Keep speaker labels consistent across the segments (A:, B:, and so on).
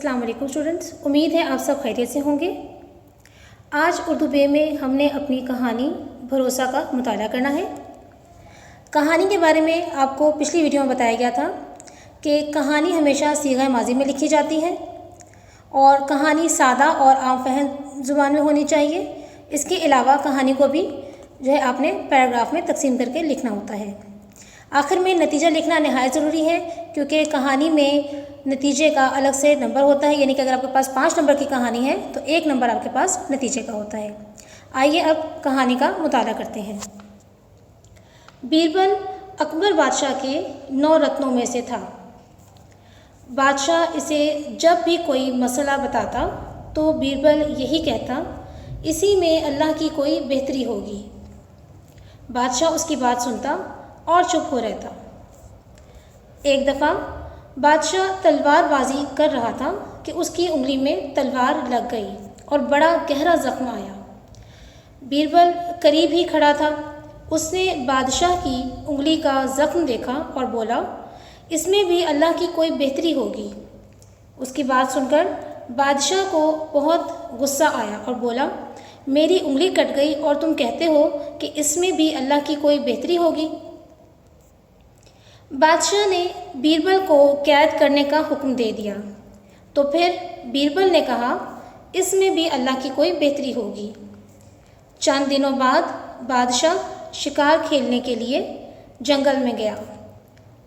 A: अस्सलाम वालेकुम स्टूडेंट्स, उम्मीद है आप सब खैरियत से होंगे। आज उर्दू बे में हमने अपनी कहानी भरोसा का मुताला करना है। कहानी के बारे में आपको पिछली वीडियो में बताया गया था कि कहानी हमेशा सीगा माजी में लिखी जाती है और कहानी सादा और आम फहम ज़ुबान में होनी चाहिए। इसके अलावा कहानी को भी जो है आपने पैराग्राफ में तकसीम करके लिखना होता है। आखिर में नतीजा लिखना नहायत ज़रूरी है, क्योंकि कहानी में नतीजे का अलग से नंबर होता है। यानी कि अगर आपके पास 5 नंबर की कहानी है तो 1 नंबर आपके पास नतीजे का होता है। आइए अब कहानी का मुताला करते हैं। बीरबल अकबर बादशाह के 9 रत्नों में से था। बादशाह इसे जब भी कोई मसला बताता तो बीरबल यही कहता, इसी में अल्लाह की कोई बेहतरी होगी। बादशाह उसकी बात सुनता और चुप हो रहता। एक दफ़ा बादशाह तलवारबाजी कर रहा था कि उसकी उंगली में तलवार लग गई और बड़ा गहरा ज़ख्म आया। बीरबल करीब ही खड़ा था। उसने बादशाह की उंगली का ज़ख्म देखा और बोला, इसमें भी अल्लाह की कोई बेहतरी होगी। उसकी बात सुनकर बादशाह को बहुत गुस्सा आया और बोला, मेरी उंगली कट गई और तुम कहते हो कि इसमें भी अल्लाह की कोई बेहतरी होगी। बादशाह ने बीरबल को कैद करने का हुक्म दे दिया। तो फिर बीरबल ने कहा, इसमें भी अल्लाह की कोई बेहतरी होगी। चंद दिनों बाद बादशाह शिकार खेलने के लिए जंगल में गया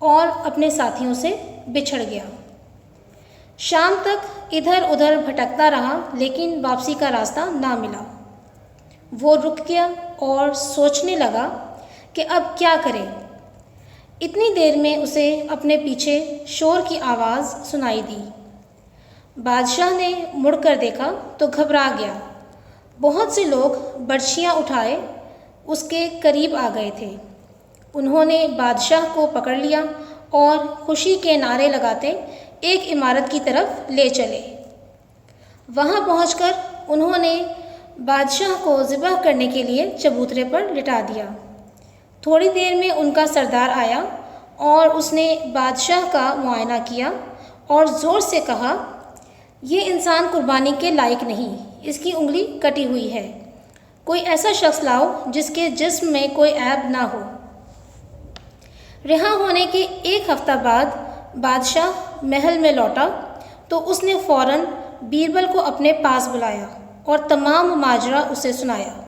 A: और अपने साथियों से बिछड़ गया। शाम तक इधर उधर भटकता रहा, लेकिन वापसी का रास्ता ना मिला। वो रुक गया और सोचने लगा कि अब क्या करे। इतनी देर में उसे अपने पीछे शोर की आवाज़ सुनाई दी। बादशाह ने मुड़कर देखा तो घबरा गया। बहुत से लोग बर्छियाँ उठाए उसके करीब आ गए थे। उन्होंने बादशाह को पकड़ लिया और खुशी के नारे लगाते एक इमारत की तरफ ले चले। वहाँ पहुंचकर उन्होंने बादशाह को ज़िबह करने के लिए चबूतरे पर लिटा दिया। थोड़ी देर में उनका सरदार आया और उसने बादशाह का मुआयना किया और ज़ोर से कहा, ये इंसान कुर्बानी के लायक नहीं, इसकी उंगली कटी हुई है। कोई ऐसा शख्स लाओ जिसके जिस्म में कोई ऐब ना हो। रिहा होने के 1 हफ्ता बाद बादशाह महल में लौटा तो उसने फ़ौरन बीरबल को अपने पास बुलाया और तमाम माजरा उसे सुनाया।